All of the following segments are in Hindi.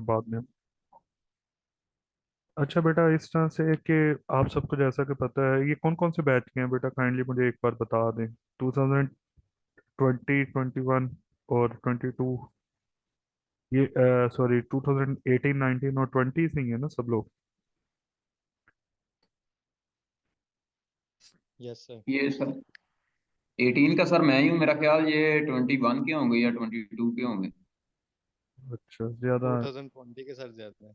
बाद में। अच्छा बेटा, इस तरह से कि आप सबको जैसा कि पता है, ये कौन कौन से बैच के हैं बेटा, काइंडली मुझे एक बार बता दें। 2020, 21 और 22, ये सॉरी 2018, 19 और 20 से ही है ना सब लोग? Yes sir. ये सर 18 का सर मैं ही हूँ, मेरा ख्याल ये 21 के होंगे या 22 के होंगे। अच्छा, ज्यादा। 2020 के सर ज्यादा है।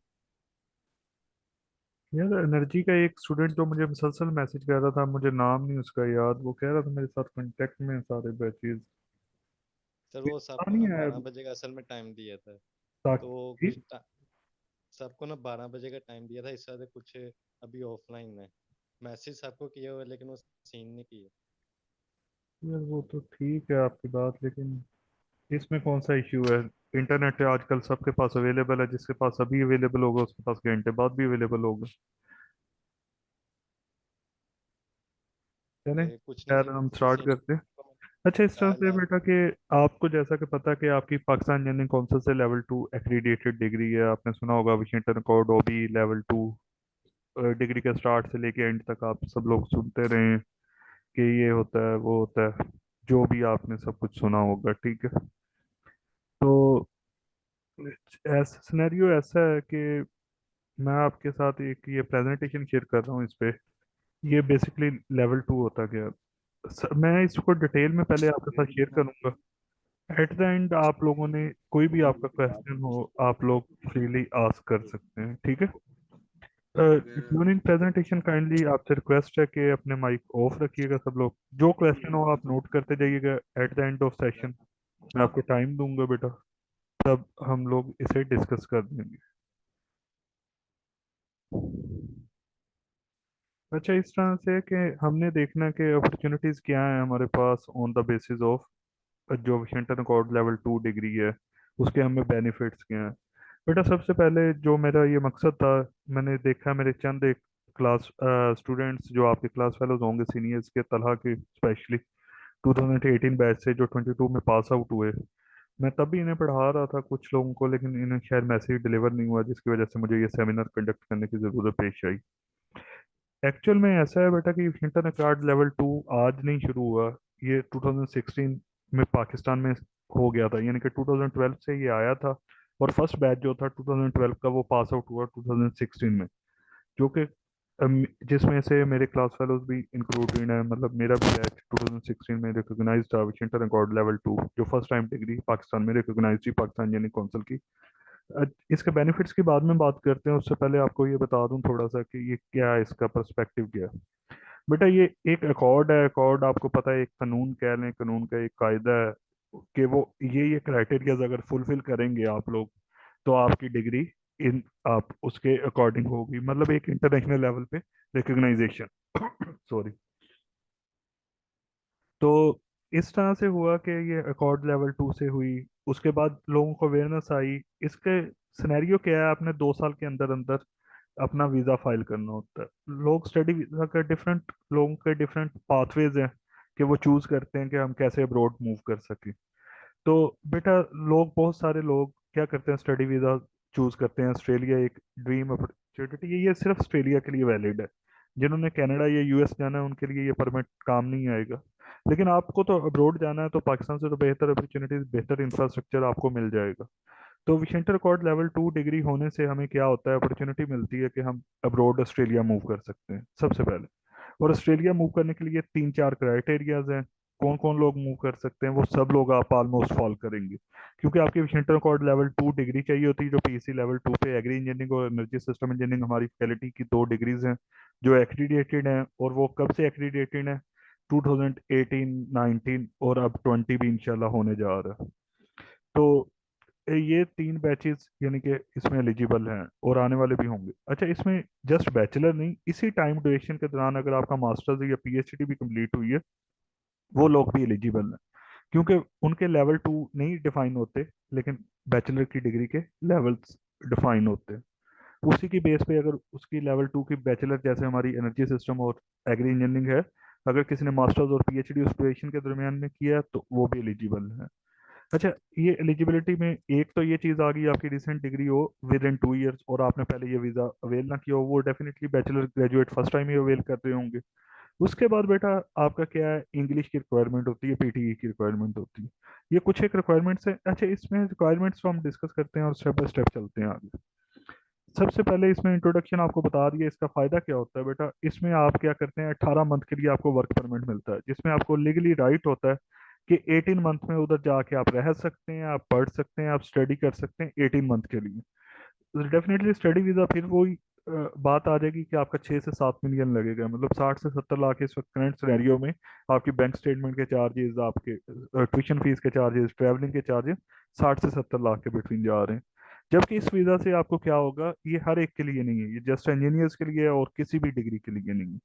यार एनर्जी का एक स्टूडेंट जो मुझे मुसलसल मैसेज कर रहा था, मुझे नाम नहीं उसका याद, वो कह रहा था मेरे साथ कांटेक्ट में हैं सारे बैचेस। सर वो पता सबको नहीं ना आया 12 बजे का असल में टाइम दिया था। तो ताकि। सबको ना 12 बजे का टाइम दिया था, इस वजह से कुछ अभी ऑफलाइन है। मैसेज सबको किए हुए लेकिन वो सीन नहीं किए। यार वो तो ठीक है आपकी बात, लेकिन इसमें कौन सा इश्यू है? इंटरनेट आजकल सबके पास अवेलेबल है, जिसके पास अभी अवेलेबल होगा उसके पास घंटे बाद भी अवेलेबल होगा। चलें, ये कुछ नहीं खैर सर, हम किसी स्टार्ट सीनियर करते हैं। अच्छा, इस तरह कहा से जा बेटा कि आपको जैसा कि पता है कि आपकी पाकिस्तान इंजीनियरिंग काउंसिल से लेवल 2 एक्रीडिएटेड डिग्री है, आपने सुना होगा वाशिंगटन अकॉर्ड ओबी लेवल 2 डिग्री के स्टार्ट से लेके एंड तक आप सब लोग सुनते रहे हैं कि ये होता है वो होता है, जो भी आपने सब कुछ सुना होगा, ठीक है। तो ऐसा सिनेरियो ऐसा है कि मैं आपके साथ एक ये प्रेजेंटेशन शेयर कर रहा हूँ इस पे। ये बेसिकली लेवल 2 होता गया। मैं इसको डिटेल में पहले आपके साथ शेयर करूंगा। एट द एंड आप लोगों ने कोई भी आपका क्वेश्चन हो, आप लोग फ्रीली आस्क कर सकते हैं, ठीक है। ड्यूरिंग प्रेजेंटेशन काइंडली आपसे रिक्वेस्ट है कि अपने माइक ऑफ रखिएगा सब लोग, जो क्वेश्चन हो आप नोट करते जाइएगा। At the end of session मैं आपको टाइम दूंगा बेटा, तब हम लोग इसे डिस्कस कर देंगे। अच्छा, इस तरह से कि हमने देखना है कि अपॉर्चुनिटीज़ क्या है हमारे pass on the basis of जो वाशिंगटन अकॉर्ड लेवल 2 डिग्री है, उसके हमें बेनिफिट्स क्या हैं। बेटा सबसे पहले जो मेरा ये मकसद था, मैंने देखा मेरे चंद एक क्लास स्टूडेंट्स जो आपके क्लास फेलोज होंगे सीनियर्स के, तलहा के स्पेशली 2018 बैच से जो 22 में पास आउट हुए। मैं तब भी इन्हें पढ़ा रहा था कुछ लोगों को, लेकिन इन्हें शायद मैसेज डिलीवर नहीं हुआ, जिसकी वजह से मुझे ये सेमिनार कंडक्ट करने की ज़रूरत पेश आई। एक्चुअल में ऐसा है बेटा कि वाशिंगटन अकॉर्ड लेवल 2 आज नहीं शुरू हुआ, ये 2016 में पाकिस्तान में हो गया था, यानी कि 2012 से ये आया था। और फर्स्ट बैच जो था 2012 का वो पास आउट हुआ 2016 में, जो कि जिसमें से मेरे क्लास फेलोज भी इंक्लूडेड हैं, मतलब मेरा भी बैच 2016 में रिकॉग्नाइज था वाशिंगटन अकॉर्ड लेवल 2, जो फर्स्ट टाइम डिग्री पाकिस्तान में रिकॉग्नाइज थी पाकिस्तान इंजीनियरिंग काउंसिल की। इसके बेनिफिट्स की बाद में बात करते हैं, उससे पहले आपको ये बता दूं थोड़ा सा कि ये क्या है, इसका पर्सपेक्टिव क्या है। बेटा ये एक अकॉर्ड है, अकॉर्ड आपको पता है एक कानून कह लें, कानून का एक कायदा है कि वो ये क्राइटेरियाज अगर फुलफिल करेंगे आप लोग, तो आपकी डिग्री इन आप उसके अकॉर्डिंग होगी, मतलब एक इंटरनेशनल लेवल पे रिकग्नाइजेशन। सॉरी। तो इस तरह से हुआ कि ये अकॉर्ड लेवल 2 से हुई, उसके बाद लोगों को अवेयरनेस आई। इसके सिनेरियो क्या है, आपने 2 साल के अंदर अंदर अपना वीज़ा फाइल करना होता है। लोग स्टडी वीज़ा का डिफरेंट, लोगों के डिफरेंट पाथवेज हैं कि वो चूज़ करते हैं कि हम कैसे अब्रॉड मूव कर सकें। तो बेटा लोग, बहुत सारे लोग क्या करते हैं, स्टडी वीज़ा चूज़ करते हैं। ऑस्ट्रेलिया एक ड्रीम अपॉर्चुनिटी है, ये सिर्फ ऑस्ट्रेलिया के लिए वैलिड है। जिन्होंने कनाडा या यूएस जाना है उनके लिए ये परमिट काम नहीं आएगा। लेकिन आपको तो अब्रॉड जाना है, तो पाकिस्तान से तो बेहतर अपॉर्चुनिटीज, बेहतर इंफ्रास्ट्रक्चर आपको मिल जाएगा। तो विशेंटर अकॉर्ड लेवल 2 डिग्री होने से हमें क्या होता है, अपॉर्चुनिटी मिलती है कि हम अब्रॉड ऑस्ट्रेलिया मूव कर सकते हैं सबसे पहले। और ऑस्ट्रेलिया मूव करने के लिए 3-4 क्राइटेरियाज हैं। कौन कौन लोग मूव कर सकते हैं, वो सब लोग आप ऑलमोस्ट फॉलो करेंगे, क्योंकि आपकी विशेंटर अकॉर्ड लेवल 2 डिग्री चाहिए होती है, जो पीसी लेवल 2 पे एग्री इंजीनियरिंग और एनर्जी सिस्टम इंजीनियरिंग हमारी फैकल्टी की 2 डिग्रीज हैं जो एक्रीडिएटेड हैं। और वो कब से एक्रीडिएटेड हैं? 2018, 19 और अब 20 भी इंशाल्लाह होने जा रहा है। तो ये 3 बैचेस यानी कि इसमें एलिजिबल हैं और आने वाले भी होंगे। अच्छा, इसमें जस्ट बैचलर नहीं, इसी टाइम ड्यूरेशन के दौरान अगर आपका मास्टर्स या पीएचडी भी कंप्लीट हुई है, वो लोग भी एलिजिबल हैं, क्योंकि उनके लेवल 2 नहीं डिफाइन होते, लेकिन बैचलर की डिग्री के लेवल्स डिफाइन होते हैं। उसी की बेस पे अगर उसकी लेवल 2 की बैचलर, जैसे हमारी एनर्जी सिस्टम और एग्री इंजीनियरिंग है, अगर किसी ने मास्टर्स और पीएचडी उस ड्यूरेशन के दरमियान में किया है, तो वो भी एलिजिबल है। अच्छा, ये एलिजिबिलिटी में एक तो ये चीज़ आ गई, आपकी रिसेंट डिग्री हो विद इन 2 इयर्स और आपने पहले ये वीज़ा अवेल ना किया हो, वो definitely bachelor graduate first time ही अवेल कर रहे होंगे। उसके बाद बेटा आपका क्या है, इंग्लिश की रिक्वायरमेंट होती है, पीटीई की रिक्वायरमेंट होती है। ये कुछ एक रिक्वायरमेंट्स हैं। अच्छा, इसमें रिक्वायरमेंट्स तो हम डिस्कस करते हैं और स्टेप बाय स्टेप चलते हैं आगे। सबसे पहले इसमें इंट्रोडक्शन आपको बता दिया, इसका फायदा क्या होता है बेटा। इसमें आप क्या करते हैं, 18 मंथ के लिए आपको वर्क परमिट मिलता है, जिसमें आपको लीगली राइट होता है कि 18 मंथ में उधर जाके आप रह सकते हैं, आप पढ़ सकते हैं, आप स्टडी कर सकते हैं 18 मंथ के लिए। डेफिनेटली स्टडी वीज़ा फिर वही बात आ जाएगी कि आपका 6 से 7 मिलियन लगेगा, मतलब 60 से 70 लाख इस वक्त करंट सिनेरियो में। आपकी बैंक स्टेटमेंट के चार्जेस, आपके ट्यूशन फीस के चार्जेस, ट्रैवलिंग के चार्जेस 60 से 70 लाख के बिटवीन जा रहे हैं। जबकि इस वीज़ा से आपको क्या होगा, ये हर एक के लिए नहीं है, ये जस्ट इंजीनियर्स के लिए है और किसी भी डिग्री के लिए नहीं है।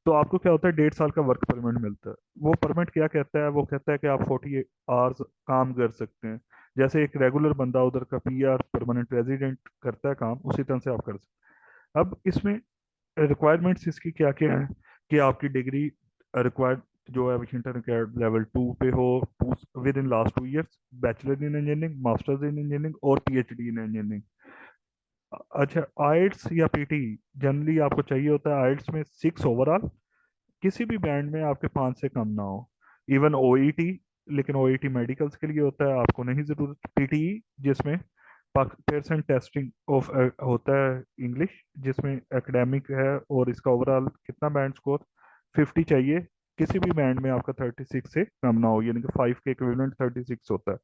तो आपको क्या होता है, 1.5 साल का वर्क परमिट मिलता है। वो परमिट क्या कहता है, वो कहता है कि आप 40 आवर्स काम कर सकते हैं। जैसे एक रेगुलर बंदा उधर का पीआर परमानेंट रेजिडेंट करता है काम, उसी तरह से आप कर सकते हैं। अब इसमें रिक्वायरमेंट्स इसकी क्या क्या है, कि आपकी डिग्री रिक्वायर्ड जो है इंटर लेवल 2 पे हो, with in last 2 years, bachelor in engineering, masters in engineering और पीएचडी इन इंजीनियरिंग। अच्छा, आइट्स या पीटी जनरली आपको चाहिए होता है, आइट्स में 6 ओवरऑल, किसी भी बैंड में आपके 5 से कम ना हो। इवन ओईटी, लेकिन ओईटी मेडिकल्स के लिए होता है, आपको नहीं जरूरत। पीटीई जिसमें पेयरसन टेस्टिंग ऑफ होता है इंग्लिश, जिसमें एकेडमिक है, और इसका ओवरऑल कितना बैंड स्कोर 50 चाहिए। किसी भी बैंड में आपका 36 से कम ना हो, यानी कि 5 के इक्विवेलेंट 36 होता है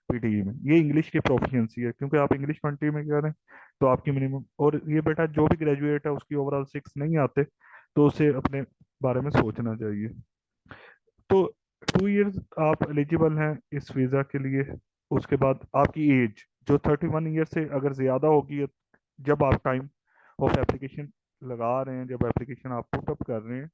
पीटीई में। ये इंग्लिश की प्रोफिशिएंसी है, क्योंकि आप इंग्लिश कंट्री में कर रहे हैं, तो आपकी मिनिमम। और ये बेटा जो भी ग्रेजुएट है उसकी ओवरऑल 6 नहीं आते, तो उसे अपने बारे में सोचना चाहिए। तो 2 इयर्स आप एलिजिबल हैं इस वीज़ा के लिए। उसके बाद आपकी एज जो 31 ईयर से अगर ज़्यादा होगी, जब आप टाइम ऑफ एप्लीकेशन लगा रहे हैं, जब एप्लीकेशन आप पुट अप कर रहे हैं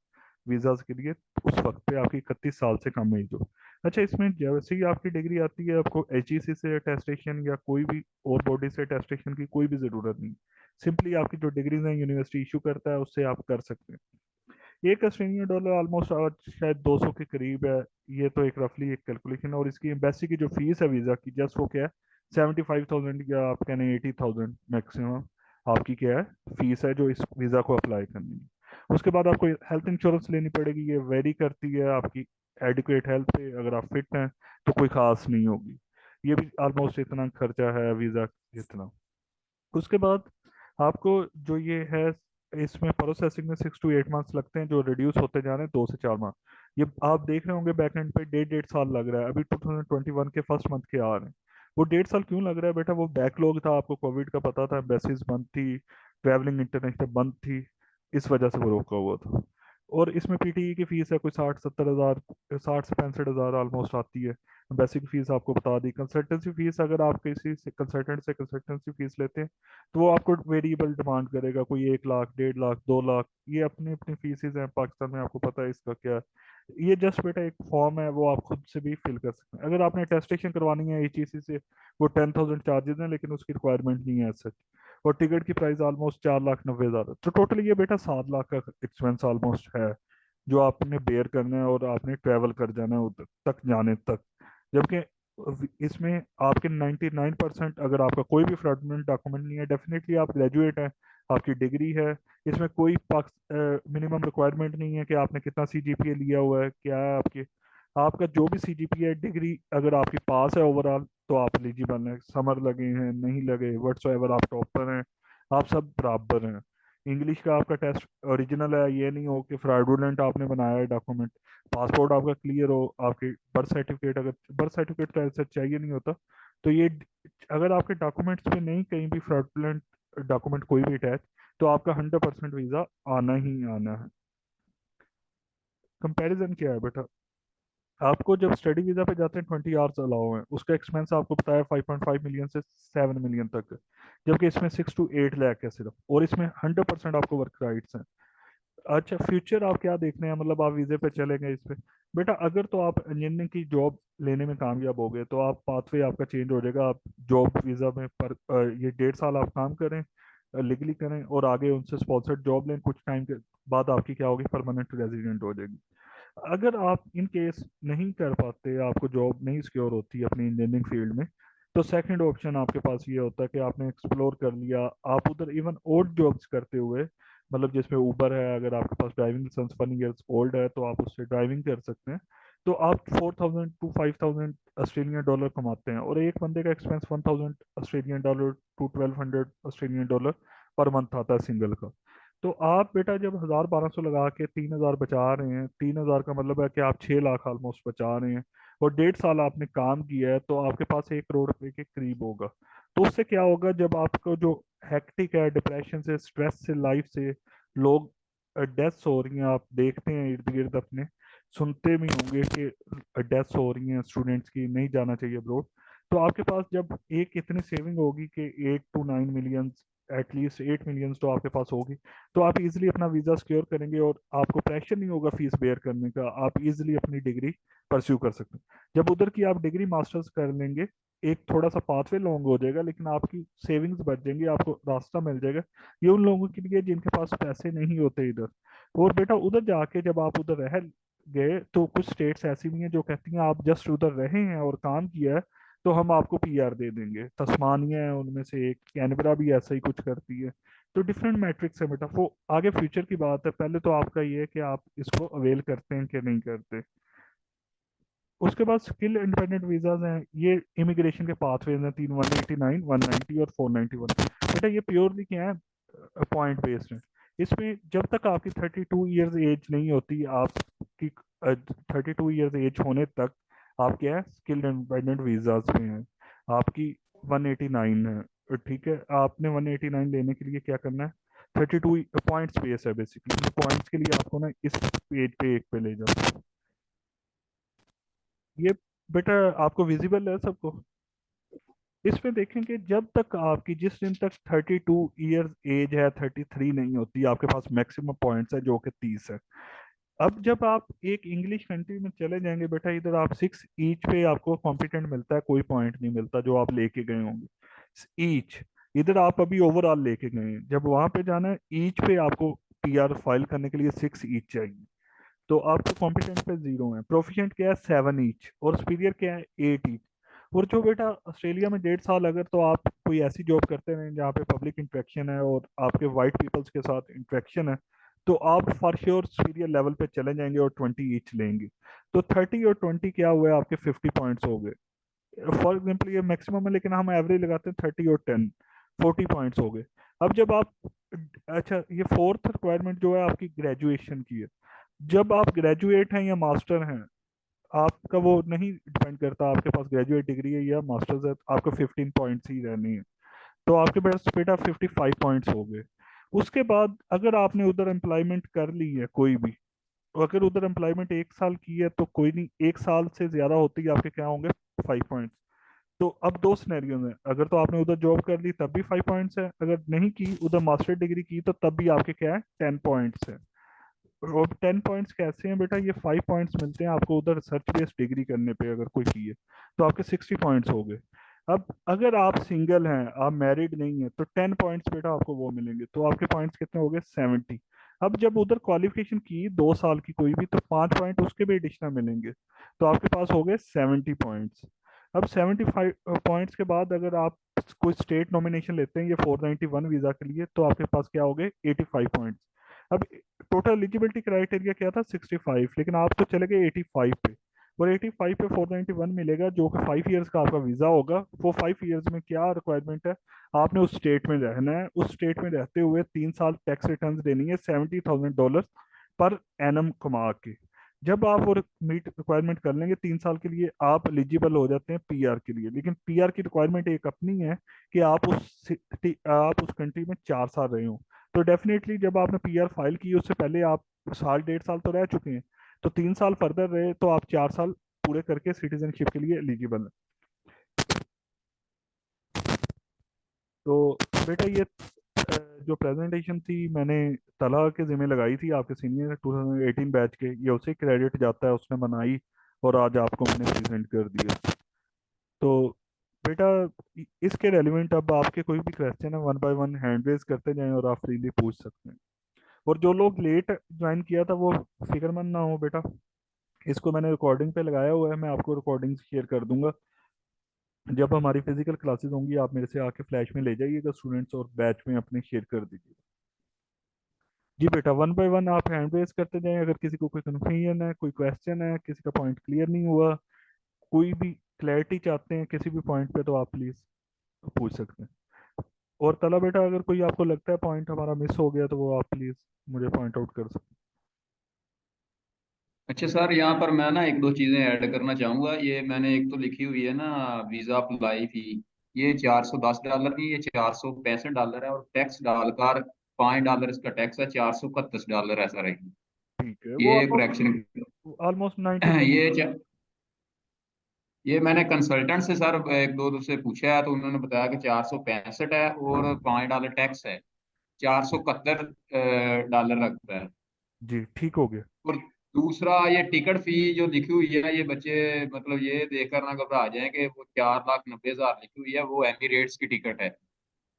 वीज़ाज के लिए, उस वक्त पे आपकी 31 साल से कम एज हो। अच्छा, इसमें जैसे ही आपकी डिग्री आती है, आपको एचईसी से अटेस्टेशन या कोई भी और बॉडी से अटेस्टेशन की कोई भी ज़रूरत नहीं। सिंपली आपकी जो डिग्रीज हैं यूनिवर्सिटी इशू करता है, उससे आप कर सकते हैं। एक ऑस्ट्रेलियन डॉलर ऑलमोस्ट आज शायद 200 के करीब है। ये तो एक रफली एक कैलकुलेशन है। और इसकी एम्बेसी की जो फीस है वीज़ा की, जस्ट वो क्या है, 75,000, या आप कहने 80,000 मैक्सिमम आपकी क्या है फीस है, जो इस वीज़ा को अप्लाई करनी है। उसके बाद आपको हेल्थ इंश्योरेंस लेनी पड़ेगी, ये वेरी करती है आपकी एडिक्वेट हेल्थ पे। अगर आप फिट हैं तो कोई खास नहीं होगी। ये भी ऑलमोस्ट इतना खर्चा है वीज़ा जितना। उसके बाद आपको जो ये है, इसमें प्रोसेसिंग में 6 to 8 मंथ्स लगते हैं, जो रिड्यूस होते जा रहे हैं 2 से 4 माह। ये आप देख रहे होंगे बैक एंड पे 1.5 साल लग रहा है, अभी 2021 के फर्स्ट मंथ के आ रहे हैं। वो 1.5 साल क्यों लग रहा है बेटा, वो बैकलॉग था, आपको कोविड का पता था, एम्बेसीज बंद थी, ट्रैवलिंग इंटरनेशनल बंद थी, इस वजह से वो रोका हुआ था। और इसमें पीटीई की फीस है कोई 60-70 हज़ार, 60 से 65 हज़ार ऑलमोस्ट आती है। बेसिक फीस आपको बता दी। कंसल्टेंसी फीस अगर आप किसी से कंसल्टेंट से कंसल्टेंसी फीस लेते हैं, तो वो आपको वेरिएबल डिमांड करेगा, कोई 1 लाख, 1.5 लाख, 2 लाख, ये अपनी अपनी फीसेज हैं पाकिस्तान में, आपको पता है इसका क्या है। ये जस्ट बेटा एक फॉर्म है, वो आप खुद से भी फिल कर सकते हैं। अगर आपने अटेस्टेशन करवानी है एचईसी से, वो 10,000 चार्जेस हैं, लेकिन उसकी रिक्वायरमेंट नहीं है सच। और टिकट की प्राइस ऑलमोस्ट 4,90,000 है। तो टोटली ये बेटा 7 लाख का एक्सपेंस ऑलमोस्ट है, जो आपने बेयर करना है, और आपने ट्रैवल कर जाना है उधर तक जाने तक। जबकि इसमें आपके 99% अगर आपका कोई भी फ्रॉडुलेंट डॉक्यूमेंट नहीं है, डेफिनेटली आप ग्रेजुएट हैं, आपकी डिग्री है, इसमें कोई मिनिमम रिक्वायरमेंट नहीं है कि आपने कितना सीजीपीए लिया हुआ है, क्या है आपके। आपका जो भी सीजीपीए डिग्री अगर आपके पास है ओवरऑल, तो आप एलिजिबल हैं। समर लगे हैं नहीं लगे, वट्स एवर, आप टॉपर हैं, आप सब बराबर हैं। इंग्लिश का आपका टेस्ट ओरिजिनल है, ये नहीं हो कि फ्रॉडुलेंट आपने बनाया है डॉक्यूमेंट। पासपोर्ट आपका क्लियर हो, आपके बर्थ सर्टिफिकेट, अगर बर्थ सर्टिफिकेट तो ऐसा चाहिए नहीं होता, तो ये अगर आपके डॉक्यूमेंट्स में नहीं कहीं भी फ्रॉडुलेंट डॉक्यूमेंट कोई भी अटैच, तो आपका 100% वीज़ा आना ही आना है। कंपैरिजन क्या है बेटा, आपको जब स्टडी वीज़ा पे जाते हैं 20 आवर्स अलाउ है, उसका एक्सपेंस आपको बताया 5.5 मिलियन से 7 मिलियन तक है। जबकि इसमें 6 to 8 लाख है सिर्फ, और इसमें 100% आपको वर्क राइट्स हैं। अच्छा, फ्यूचर आप क्या देख रहे हैं, मतलब आप वीज़े पे चलेंगे इस पे। बेटा अगर तो आप इंजीनियरिंग की जॉब लेने में कामयाब हो गए, तो आप पाथवे आपका चेंज हो जाएगा, आप जॉब वीज़ा में पर ये 1.5 साल आप काम करें, लीगली करें, और आगे उनसे स्पॉन्सर्ड जॉब लें, कुछ टाइम के बाद आपकी क्या होगी, परमानेंट रेजिडेंट हो जाएगी। अगर आप इन केस नहीं कर पाते, आपको जॉब नहीं सिक्योर होती अपनी इंजीनियरिंग फील्ड में, तो सेकंड ऑप्शन आपके पास ये होता है कि आपने एक्सप्लोर कर लिया, आप उधर इवन ओल्ड जॉब्स करते हुए, मतलब जिसमें ऊबर है, अगर आपके पास ड्राइविंग लाइसेंस 1 ईयर्स ओल्ड है तो आप उससे ड्राइविंग कर सकते हैं। तो आप 4,000 to 5,000 ऑस्ट्रेलियन डॉलर कमाते हैं, और एक बंदे का expense 1,000 Australian dollar to 1,200 Australian dollar per month आता है सिंगल का। तो आप बेटा जब 1,000 1,200 लगा के 3,000 बचा रहे हैं, 3,000 का मतलब है कि आप 6 लाख ऑलमोस्ट बचा रहे हैं, और 1.5 साल आपने काम किया है, तो आपके पास 1 करोड़ रुपए के करीब होगा। तो उससे क्या होगा, जब आपको जो हेक्टिक है, डिप्रेशन से, स्ट्रेस से, लाइफ से, लोग डेथ्स हो रही हैं, आप देखते हैं इर्द गिर्द अपने, सुनते भी होंगे कि डेथ्स हो रही हैं स्टूडेंट्स की, नहीं जाना चाहिए अब्रोड। तो आपके पास जब एक इतनी सेविंग होगी कि 8 to 9 मिलियन, एटलीस्ट 8 मिलियन तो आपके पास होगी, तो आप इजीली अपना वीज़ा सिक्योर करेंगे, और आपको प्रेशर नहीं होगा फीस बेयर करने का, आप इजीली अपनी डिग्री परस्यू कर सकते हैं। जब उधर की आप डिग्री मास्टर्स कर लेंगे, एक थोड़ा सा पाथवे लॉन्ग हो जाएगा, लेकिन आपकी सेविंग्स बढ़ जाएंगी, आपको रास्ता मिल जाएगा। ये उन लोगों के लिए जिनके पास पैसे नहीं होते इधर। और बेटा उधर जाके जब आप उधर रह गए, तो कुछ स्टेट्स ऐसी भी हैं जो कहती हैं आप जस्ट उधर रहे हैं और काम किया है, तो हम आपको पीआर दे देंगे। तस्मानिया है उनमें से एक, कैनबरा भी ऐसा ही कुछ करती है। तो डिफरेंट मैट्रिक्स है बेटा, वो आगे फ्यूचर की बात है, पहले तो आपका ये है कि आप इसको अवेल करते हैं कि नहीं करते। उसके बाद स्किल इंडिपेंडेंट वीजाज हैं, ये इमिग्रेशन के पाथवेज हैं, तीन, 189, 190 और 491। बेटा ये प्योरली क्या है, पॉइंट बेस्ड है। इसमें जब तक आपकी 32 ईयर्स एज नहीं होती, आपकी 32 ईयर्स एज होने तक आप क्या है, स्किल इंडिपेंडेंट वीजाज में हैं। आपकी 189 है, ठीक है। आपने 189 लेने के लिए क्या करना है, 32 पॉइंट्स बेस है बेसिकली, पॉइंट्स के लिए आपको ना इस पेज पे एक पे ले जाओ। ये बेटा आपको विजिबल है सबको। इसमें देखेंगे जब तक आपकी, जिस दिन तक 32 ईयर्स एज है, 33 नहीं होती, आपके पास मैक्सिमम पॉइंट्स है जो कि 30 है। अब जब आप एक इंग्लिश कंट्री में चले जाएंगे बेटा, इधर आप 6 ईच पे आपको कॉम्पिटेंट मिलता है, कोई पॉइंट नहीं मिलता जो आप लेके गए होंगे ईच। इधर आप अभी ओवरऑल लेके गए हैं, जब वहां पे जाना है ईच पे आपको पीआर फाइल करने के लिए 6 ईच चाहिए। तो आपके कॉम्पिटेंट पे 0 है, प्रोफिशिएंट क्या है 7 ईच, और सुपीरियर क्या है 8 ईच। और जो बेटा ऑस्ट्रेलिया में 1.5 साल अगर तो आप कोई ऐसी जॉब करते हैं जहाँ पे पब्लिक इंटरेक्शन है और आपके वाइट पीपल्स के साथ इंटरेक्शन है, तो आप फॉर श्योर सुपीरियर लेवल पे चले जाएंगे और 20 ईच लेंगे। तो 30 और 20 क्या हुआ है, आपके 50 पॉइंट्स हो गए। फॉर एग्जाम्पल ये मैक्सिमम है, लेकिन हम एवरेज लगाते हैं 30 और 10, 40 पॉइंट्स हो गए। अब जब आप, अच्छा ये फोर्थ रिक्वायरमेंट जो है आपकी ग्रेजुएशन की है। जब आप ग्रेजुएट हैं या मास्टर हैं, आपका वो नहीं डिपेंड करता आपके पास ग्रेजुएट डिग्री है या मास्टर्स है, आपको 15 पॉइंट्स ही रहनी है। तो आपके पास बेटा 55 पॉइंट्स हो गए। उसके बाद अगर आपने उधर एम्प्लॉयमेंट कर ली है कोई भी, अगर उधर एम्प्लॉयमेंट 1 साल की है तो कोई नहीं, 1 साल से ज्यादा होती है आपके क्या होंगे, 5 पॉइंट्स। तो अब दो सिनेरियो हैं, अगर तो आपने उधर जॉब कर ली तब भी 5 पॉइंट्स है, अगर नहीं की उधर मास्टर डिग्री की तो तब भी आपके क्या है, 10 पॉइंट्स है। और 10 पॉइंट्स कैसे हैं बेटा, ये 5 पॉइंट्स मिलते हैं आपको उधर रिसर्च बेस्ड डिग्री करने पे, अगर कोई की है तो आपके 60 पॉइंट्स हो गए। अब अगर आप सिंगल हैं, आप मैरिड नहीं है, तो 10 पॉइंट्स बेटा आपको वो मिलेंगे, तो आपके पॉइंट्स कितने हो गए, 70। अब जब उधर क्वालिफिकेशन की 2 साल की कोई भी, तो 5 पॉइंट उसके भी एडिशनल मिलेंगे, तो आपके पास हो गए 70 पॉइंट्स। अब 75 पॉइंट्स के बाद अगर आप कोई स्टेट नॉमिनेशन लेते हैं ये 491 वीजा के लिए, तो आपके पास क्या हो गए, 85 पॉइंट्स। अब टोटल एलिजिबिलिटी क्राइटेरिया क्या था, 65, लेकिन आप तो चले गए 85 पे। और 85 पे 491 मिलेगा, जो कि 5 ईयर्स का आपका वीजा होगा। वो 5 ईयर्स में क्या रिक्वायरमेंट है, आपने उस स्टेट में रहना है, उस स्टेट में रहते हुए 3 साल टैक्स रिटर्न देनी है, $70,000 पर एनम कमा के। जब आप वो मीट रिक्वायरमेंट कर लेंगे 3 साल के लिए, आप एलिजिबल हो जाते हैं पीआर के लिए। लेकिन पीआर की रिक्वायरमेंट एक अपनी है कि आप उस कंट्री में 4 साल रहे हो। तो डेफिनेटली जब आपने पीआर फाइल की उससे पहले आप साल 1.5 साल तो रह चुके हैं, तो 3 साल फर्दर रहे, तो आप 4 साल पूरे करके सिटीजनशिप के लिए एलिजिबल हैं। तो बेटा ये जो प्रेजेंटेशन थी मैंने तला के जिम्मे लगाई थी, आपके सीनियर 2018 बैच के, ये उसे क्रेडिट जाता है, उसने बनाई और आज आपको मैंने प्रेजेंट कर दिया। तो बेटा इसके रेलिवेंट अब आपके कोई भी क्वेश्चन है, 1 बाय 1 हैंड रेज करते जाएं और आप फ्रीली पूछ सकते हैं। और जो लोग लेट ज्वाइन किया था वो फिक्रमंद ना हो बेटा, इसको मैंने रिकॉर्डिंग पे लगाया हुआ है, मैं आपको रिकॉर्डिंग शेयर कर दूंगा। जब हमारी फिजिकल क्लासेस होंगी आप मेरे से आके फ्लैश में ले जाइएगा स्टूडेंट्स, और बैच में अपने शेयर कर दीजिएगा। जी बेटा, वन बाय वन आप हैंड रेज करते जाएं, अगर किसी को कोई कन्फ्यूजन है, कोई क्वेश्चन है, किसी का पॉइंट क्लियर नहीं हुआ, कोई भी क्लैरिटी चाहते हैं किसी भी पॉइंट पे, तो आप प्लीज पूछ सकते हैं। और तला बेटा, अगर कोई आपको लगता है पॉइंट हमारा मिस हो गया तो वो आप प्लीज मुझे पॉइंट आउट कर सकते अच्छा सर, यहाँ पर मैं ना एक दो चीजें ऐड करना चाहूंगा। ये मैंने एक तो लिखी हुई है ना, वीजा अप्लाई फी, ये $410 की, ये $465 है, और टैक्स डालकर $5 इसका टैक्स है, $431 ऐसा रहेगा। हैं। ठीक है, वो ये करेक्शन। ऑलमोस्ट 90%। ये ये मैंने कंसल्टेंट से सर एक दो से पूछा है, तो उन्होंने बताया कि 465 है और $5 टैक्स है, $471 लगता है। जी ठीक हो गया। और दूसरा, ये टिकट फी जो लिखी हुई है, ये बच्चे मतलब ये देखकर ना घबरा जाएं कि वो 4,90,000 लिखी हुई है, वो एमिरेट्स की टिकट है।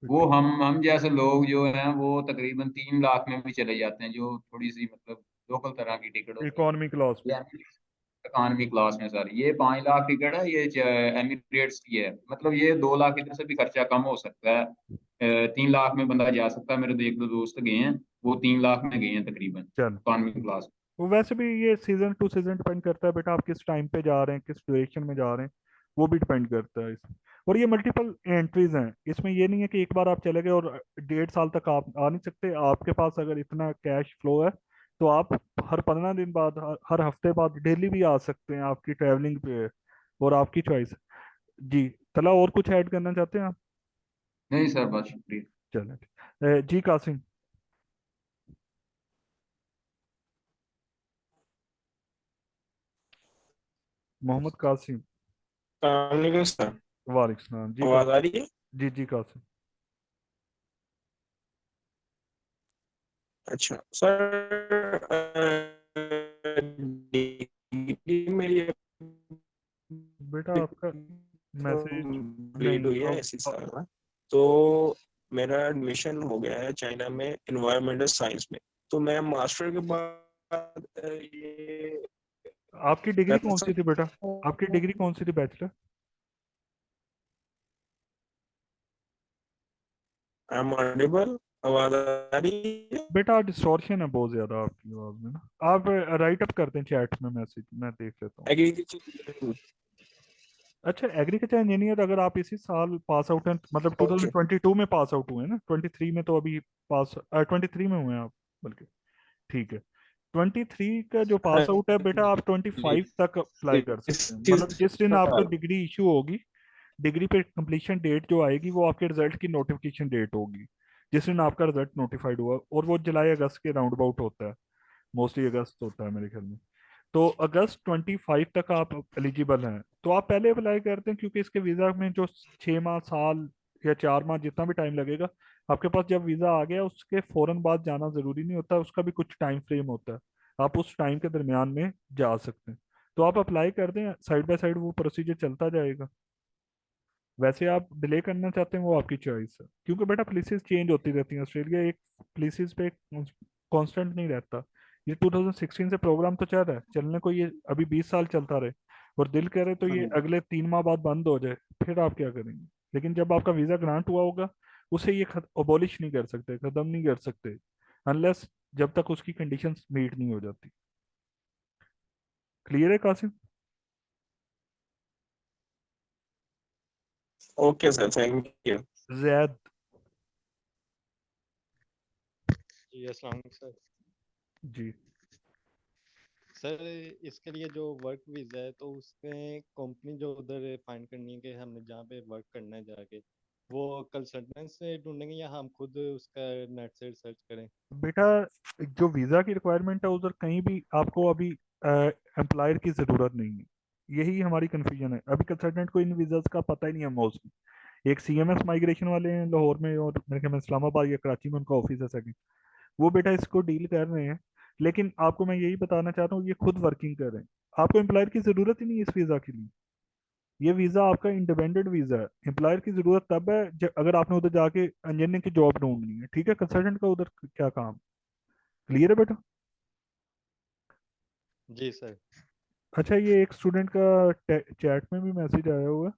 वो ठीक। हम जैसे लोग जो हैं वो तकरीबन 3 लाख में भी चले जाते हैं, जो थोड़ी सी मतलब लोकल तरह की टिकट होती है। इकोनॉमी क्लास में। ये इकॉनमी क्लास में सर ये 5 लाख टिकट है, ये एमिरेट्स की है। मतलब ये 2 लाख इधर से भी खर्चा कम हो सकता है, 3 लाख में बंदा जा सकता है। मेरे तो एक दो दोस्त गए हैं, वो 3 लाख में गए हैं तकरीबन चल, इकॉनमी क्लास। वो वैसे भी ये सीजन टू सीजन डिपेंड करता है बेटा, आप किस टाइम पे जा रहे हैं, किस ड्यूरेशन में जा रहे हैं, वो भी डिपेंड करता है इसमें। और ये मल्टीपल एंट्रीज हैं, इसमें ये नहीं है कि एक बार आप चले गए और 1.5 साल तक आप आ नहीं सकते। आपके पास अगर इतना कैश फ्लो है तो आप हर 15 दिन बाद, हर हफ्ते बाद, डेली भी आ सकते हैं, आपकी ट्रैवलिंग पे है और आपकी चॉइस है। जी। तला, और कुछ ऐड करना चाहते हैं आप? नहीं सर, बहुत शुक्रिया। चलें। जी कासिम, मोहम्मद कासिम। अलैक्म सर। वालेकुम सलाम जी आवाज आ कासिम। रही है? जी जी कासिम। अच्छा सर, डिग्री मेरी बेटा आपका मैसेज कंप्लीट नहीं हुई है अब इसी साल में। तो मेरा एडमिशन हो गया है चाइना में इन्वायरमेंटल साइंस में। तो मैं मास्टर के बाद ये आपकी डिग्री कर कौन सी थी सकता बेटा? आपकी हूँ? डिग्री कौन सी थी, बैचलर? I am audible? आवाज आ रही है? बेटा डिस्टॉर्शन है बहुत ज्यादा आपकी आवाज में ना। आप राइट अप करते हैं चैट में मैसेज, मैं देख लेता हूँ। एग्रीकल्चर। अच्छा, एग्रीकल्चर इंजीनियर, अगर आप इसी साल पास आउट हैं, मतलब ओके। 2022 में पास आउट हुए हैं ना, 23 में तो अभी पास, 23 में हुए हैं आप बल्कि। ठीक है, 23 का जो हाँ पास आउट है बेटा, आप जी। 25 तक अप्लाई कर सकते हैं। इसी मतलब जिस दिन आपको साल। डिग्री इशू होगी, डिग्री पे कंप्लीशन डेट जो आएगी वो आपके रिजल्ट की नोटिफिकेशन डेट होगी, जिस दिन आपका रिजल्ट नोटिफाइड हुआ, और वो जुलाई अगस्त के राउंड अबाउट होता है, मोस्टली अगस्त होता है मेरे ख्याल में। तो अगस्त 25 तक आप एलिजिबल हैं, तो आप पहले अप्लाई करते हैं, क्योंकि इसके वीज़ा में जो 6 माह, साल या 4 माह जितना भी टाइम लगेगा, आपके पास जब वीज़ा आ गया उसके फौरन बाद जाना ज़रूरी नहीं होता, उसका भी कुछ टाइम फ्रेम होता है, आप उस टाइम के दरमियान में जा सकते हैं। तो आप अप्लाई कर दें, साइड बाय साइड वो प्रोसीजर चलता जाएगा। वैसे आप डिले करना चाहते हैं वो आपकी चॉइस है, क्योंकि बेटा प्लेसेस चेंज होती रहती हैं, ऑस्ट्रेलिया एक प्लेसेस पे कांस्टेंट नहीं रहता। ये 2016 से प्रोग्राम तो चल रहा है, चलने को ये अभी 20 साल चलता रहे, और दिल करे तो हाँ ये जी। अगले 3 माह बाद बंद हो जाए, फिर आप क्या करेंगे? लेकिन जब आपका वीजा ग्रांट हुआ होगा, उसे ये अबॉलिश नहीं कर सकते, खत्म नहीं कर सकते, अनलेस जब तक उसकी कंडीशंस मीट नहीं हो जाती। क्लियर है Qasim? Okay sir, thank you. Zaid. जी अस्सलाम वालेकुम सर। जी सर इसके लिए जो वर्क वीज़ा है तो उसमें कंपनी जो उधर फाइंड करनी है कि हमने जहाँ पे वर्क करना है जाके, वो कंसल्टेंट से ढूंढेंगे या हम खुद उसका नेट से सर्च करें? बेटा, जो वीजा की रिक्वायरमेंट है उधर कहीं भी आपको अभी एम्प्लॉयर की जरूरत नहीं है। यही हमारी कंफ्यूजन है, अभी कंसल्टेंट को इन वीजाज का पता ही नहीं है मोस्टली। एक सीएमएस माइग्रेशन वाले हैं लाहौर में, और मेरे ख्याल में इस्लामाबाद या कराची में उनका ऑफिस है सेकंड, वो बेटा इसको डील कर रहे हैं। लेकिन आपको मैं यही बताना चाहता हूँ, ये खुद वर्किंग कर रहे हैं, आपको एम्प्लॉयर की जरूरत ही नहीं है इस वीजा के लिए। ये वीजा आपका इंडिपेंडेंट वीजा है, एम्प्लॉयर की जरूरत तब है जब अगर आपने उधर जाके इंजीनियरिंग की जॉब ढूंढनी है, ठीक है? कंसल्टेंट का उधर क्या काम? क्लियर है बेटा? जी सर। अच्छा, ये एक स्टूडेंट का चैट में भी मैसेज आया हुआ है।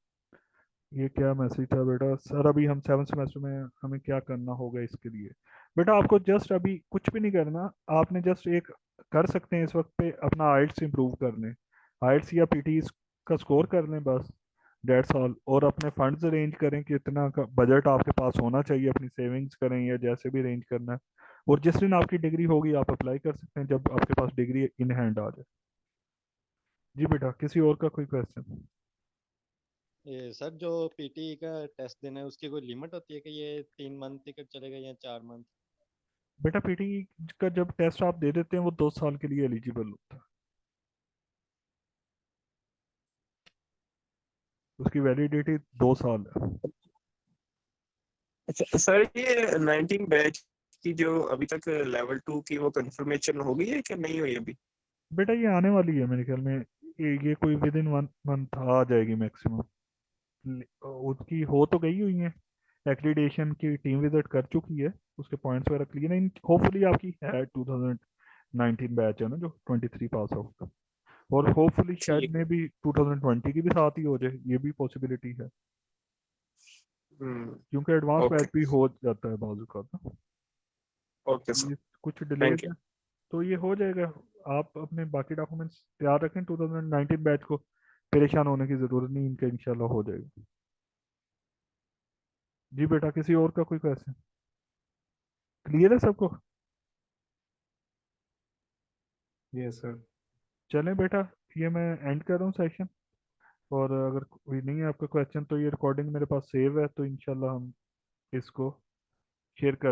ये क्या मैसेज था बेटा? सर अभी हम 7th सेमेस्टर में, हमें क्या करना होगा इसके लिए? बेटा आपको जस्ट अभी कुछ भी नहीं करना। आपने जस्ट एक कर सकते हैं इस वक्त पे अपना आइल्स इंप्रूव कर लें, आइल्स या पीटी का स्कोर कर लें बस, डेट्स ऑल। और अपने फंड्स अरेंज करें कि इतना का बजट आपके पास होना चाहिए, अपनी सेविंग्स करें या जैसे भी अरेंज करना है। और जिस दिन आपकी डिग्री होगी आप अप्लाई कर सकते हैं, जब आपके पास डिग्री इन हैंड आ जाए। जी बेटा, किसी और का कोई क्वेश्चन? ये सर जो पीटी का टेस्ट देना है उसकी कोई लिमिट होती है कि ये 3 मंथ टिकट चलेगा या 4 मंथ? बेटा पीटी का जब टेस्ट आप दे देते हैं वो 2 साल के लिए एलिजिबल होता है, उसकी वैलिडिटी 2 साल है। अच्छा सर, ये 19 बैच की जो अभी तक लेवल 2 की वो कंफर्मेशन हो गई है कि नहीं हुई अभी? बेटा ये आने वाली है मेरे ख्याल में, ये कोई विद इन 1 मंथ आ जाएगी मैक्सिमम। उसकी हो तो गई हुई है, एक्रीडेशन की टीम विजिट कर चुकी है, उसके पॉइंट्स वगैरह क्लियर है। होपफुली आपकी है 2019 बैच है ना जो 23 पास आउट, और होपफुली शायद ठीक में है। भी 2020 की भी साथ ही हो जाए, ये भी पॉसिबिलिटी है, हम्म। क्योंकि एडवांस ओके। बैच भी हो जाता है बाजू का ना। Okay sir. ये कुछ थैंक डिलेड यू। है, तो ये हो जाएगा। आप अपने बाकी डॉक्यूमेंट्स तैयार रखें 2019 बैच को, परेशान होने की ज़रूरत नहीं, इनका इंशाल्लाह हो जाएगा। जी बेटा, किसी और का कोई क्वेश्चन? क्लियर है सबको? Yes sir. चलें बेटा, ये मैं एंड कर रहा हूँ सेशन। और अगर कोई नहीं है आपका क्वेश्चन, तो ये रिकॉर्डिंग मेरे पास सेव है, तो इंशाल्लाह हम इसको शेयर कर